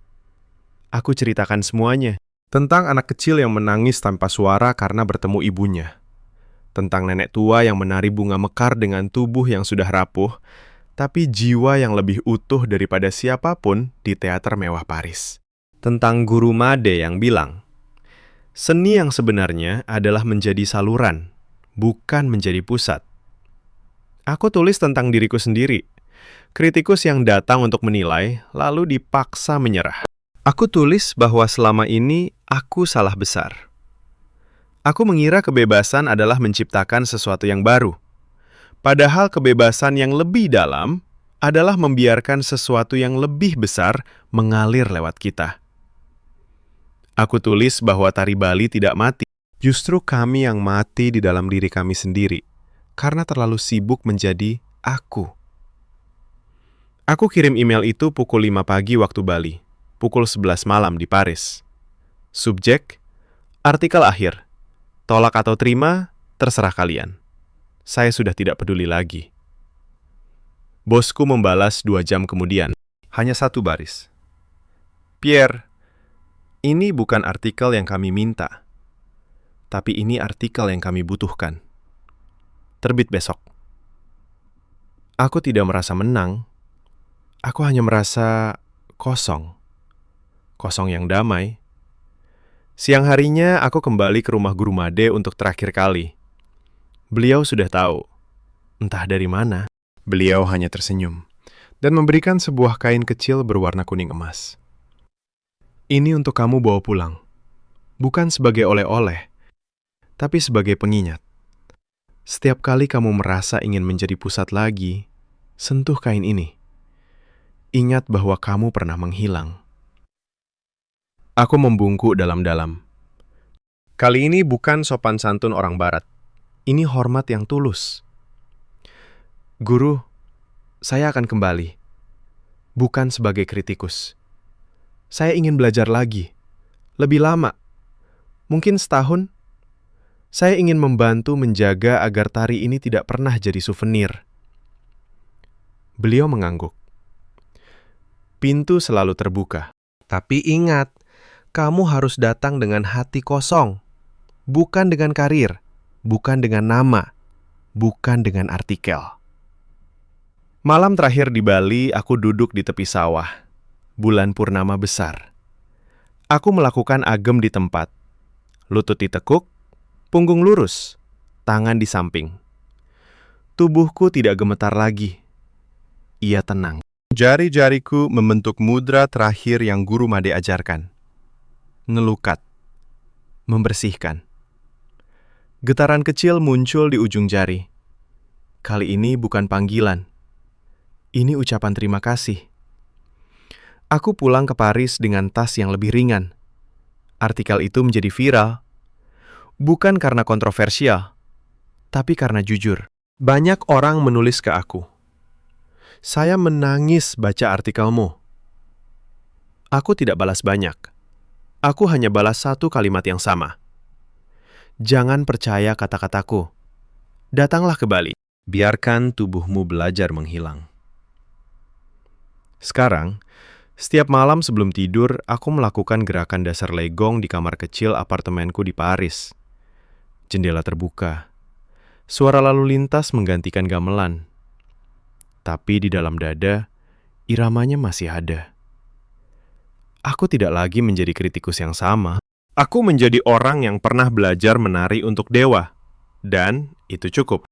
Aku ceritakan semuanya. Tentang anak kecil yang menangis tanpa suara karena bertemu ibunya. Tentang nenek tua yang menari bunga mekar dengan tubuh yang sudah rapuh, tapi jiwa yang lebih utuh daripada siapapun di teater mewah Paris. Tentang guru Made yang bilang, seni yang sebenarnya adalah menjadi saluran, bukan menjadi pusat. Aku tulis tentang diriku sendiri, kritikus yang datang untuk menilai, lalu dipaksa menyerah. Aku tulis bahwa selama ini aku salah besar. Aku mengira kebebasan adalah menciptakan sesuatu yang baru. Padahal kebebasan yang lebih dalam adalah membiarkan sesuatu yang lebih besar mengalir lewat kita. Aku tulis bahwa tari Bali tidak mati. Justru kami yang mati di dalam diri kami sendiri, karena terlalu sibuk menjadi aku. Aku kirim email itu pukul 5 pagi waktu Bali, pukul 11 malam di Paris. Subjek, artikel akhir. Tolak atau terima, terserah kalian. Saya sudah tidak peduli lagi. Bosku membalas 2 jam kemudian. Hanya 1 baris. Pierre, ini bukan artikel yang kami minta. Tapi ini artikel yang kami butuhkan. Terbit besok. Aku tidak merasa menang. Aku hanya merasa kosong. Kosong yang damai. Siang harinya aku kembali ke rumah Guru Made untuk terakhir kali. Beliau sudah tahu. Entah dari mana. Beliau hanya tersenyum dan memberikan sebuah kain kecil berwarna kuning emas. Ini untuk kamu bawa pulang. Bukan sebagai oleh-oleh, tapi sebagai pengingat. Setiap kali kamu merasa ingin menjadi pusat lagi, sentuh kain ini. Ingat bahwa kamu pernah menghilang. Aku membungkuk dalam-dalam. Kali ini bukan sopan santun orang barat. Ini hormat yang tulus. Guru, saya akan kembali. Bukan sebagai kritikus. Saya ingin belajar lagi. Lebih lama. Mungkin setahun. Saya ingin membantu menjaga agar tari ini tidak pernah jadi souvenir. Beliau mengangguk. Pintu selalu terbuka. Tapi ingat, kamu harus datang dengan hati kosong. Bukan dengan karir, bukan dengan nama, bukan dengan artikel. Malam terakhir di Bali, aku duduk di tepi sawah. Bulan purnama besar. Aku melakukan agem di tempat. Lutut ditekuk, punggung lurus, tangan di samping. Tubuhku tidak gemetar lagi. Ia tenang. Jari-jariku membentuk mudra terakhir yang Guru Made ajarkan. Ngelukat. Membersihkan. Getaran kecil muncul di ujung jari. Kali ini bukan panggilan. Ini ucapan terima kasih. Aku pulang ke Paris dengan tas yang lebih ringan. Artikel itu menjadi viral. Bukan karena kontroversial, tapi karena jujur. Banyak orang menulis ke aku. Saya menangis baca artikelmu. Aku tidak balas banyak. Aku hanya balas 1 kalimat yang sama. Jangan percaya kata-kataku. Datanglah ke Bali. Biarkan tubuhmu belajar menghilang. Sekarang, setiap malam sebelum tidur, aku melakukan gerakan dasar legong di kamar kecil apartemenku di Paris. Jendela terbuka. Suara lalu lintas menggantikan gamelan. Tapi di dalam dada, iramanya masih ada. Aku tidak lagi menjadi kritikus yang sama. Aku menjadi orang yang pernah belajar menari untuk dewa. Dan itu cukup.